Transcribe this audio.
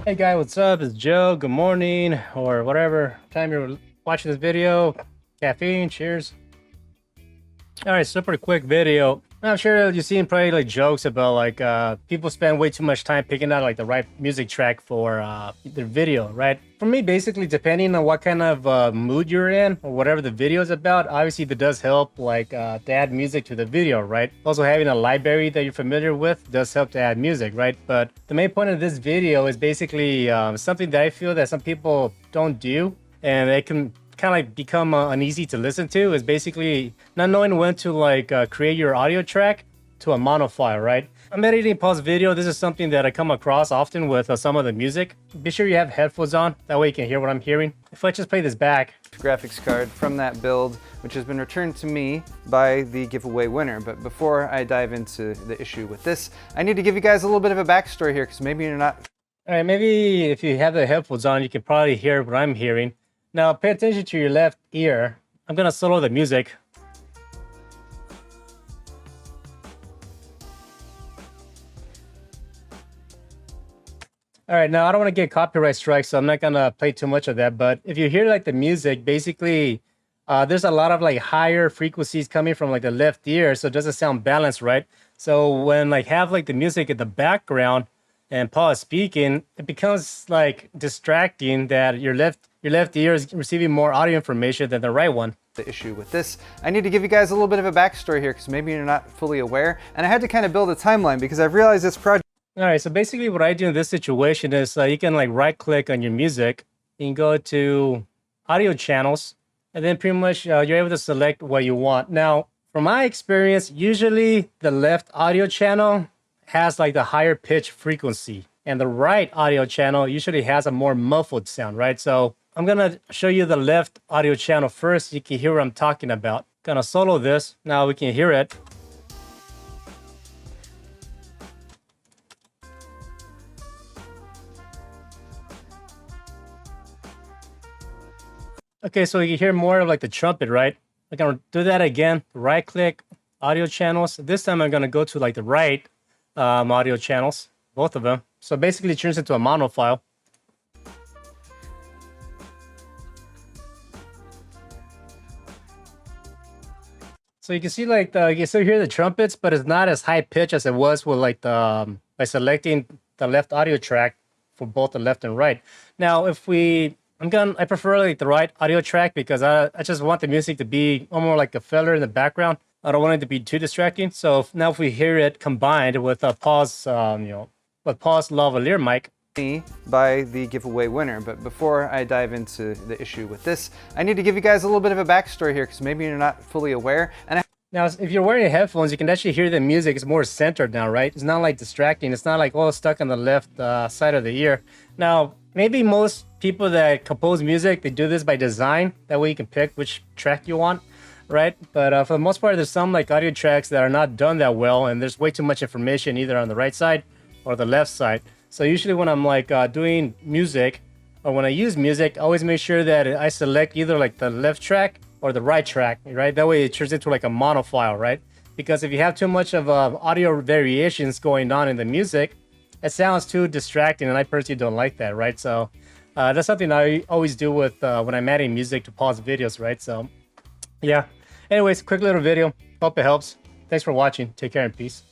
Hey guy, what's up? It's Joe. Good morning, or whatever time you're watching this video. Caffeine, cheers. All right, super quick video. I'm sure you've seen probably like jokes about like people spend way too much time picking out like the right music track for their video, right? For me, basically, depending on what kind of mood you're in or whatever the video is about, obviously that does help like to add music to the video, right? Also, having a library that you're familiar with does help to add music, right? But the main point of this video is basically something that I feel that some people don't do, and it can kind of like become uneasy to listen to, is basically not knowing when to like create your audio track to a mono file, right? I'm editing pause video. This is something that I come across often with some of the music. Be sure you have headphones on, that way you can hear what I'm hearing. If I just play this back, graphics card from that build, which has been returned to me by the giveaway winner. But before I dive into the issue with this, I need to give you guys a little bit of a backstory here, because maybe you're not. All right, maybe if you have the headphones on, you can probably hear what I'm hearing. Now pay attention to your left ear. I'm gonna solo the music. All right, now I don't want to get copyright strikes, so I'm not gonna play too much of that. But if you hear like the music, basically, there's a lot of like higher frequencies coming from like the left ear, so it doesn't sound balanced, right? So when like have like the music in the background and Paul is speaking, it becomes like distracting that your left ear is receiving more audio information than the right one. The issue with this, I need to give you guys a little bit of a backstory here, because maybe you're not fully aware, and I had to kind of build a timeline because I've realized this project. All right, so basically what I do in this situation is you can like right click on your music, you can go to audio channels, and then pretty much you're able to select what you want. Now, from my experience, usually the left audio channel has like the higher pitch frequency, and the right audio channel usually has a more muffled sound, right? So I'm gonna show you the left audio channel first. You can hear what I'm talking about. Gonna solo this. Now we can hear it. Okay, so you can hear more of like the trumpet, right? I'm gonna do that again. Right click, audio channels. This time I'm gonna go to like the right audio channels, both of them. So basically it turns into a mono file. So you can see like you can still hear the trumpets, but it's not as high pitch as it was with like the by selecting the left audio track for both the left and right. Now if I prefer like the right audio track because I just want the music to be more like a filler in the background. I don't want it to be too distracting. So now if we hear it combined with a pause, with pause lavalier mic. By the giveaway winner. But before I dive into the issue with this, I need to give you guys a little bit of a backstory here, because maybe you're not fully aware. Now, if you're wearing headphones, you can actually hear the music. It's more centered now, right? It's not like distracting. It's not like all stuck on the left side of the ear. Now, maybe most people that compose music, they do this by design. That way you can pick which track you want, right? But for the most part, there's some like audio tracks that are not done that well, and there's way too much information either on the right side or the left side. So usually when I'm like doing music, or when I use music, I always make sure that I select either like the left track or the right track, right? That way it turns into like a mono file, right? Because if you have too much of audio variations going on in the music, it sounds too distracting, and I personally don't like that, right? So that's something I always do with when I'm adding music to pause videos, right? So yeah. Anyways, quick little video. Hope it helps. Thanks for watching. Take care and peace.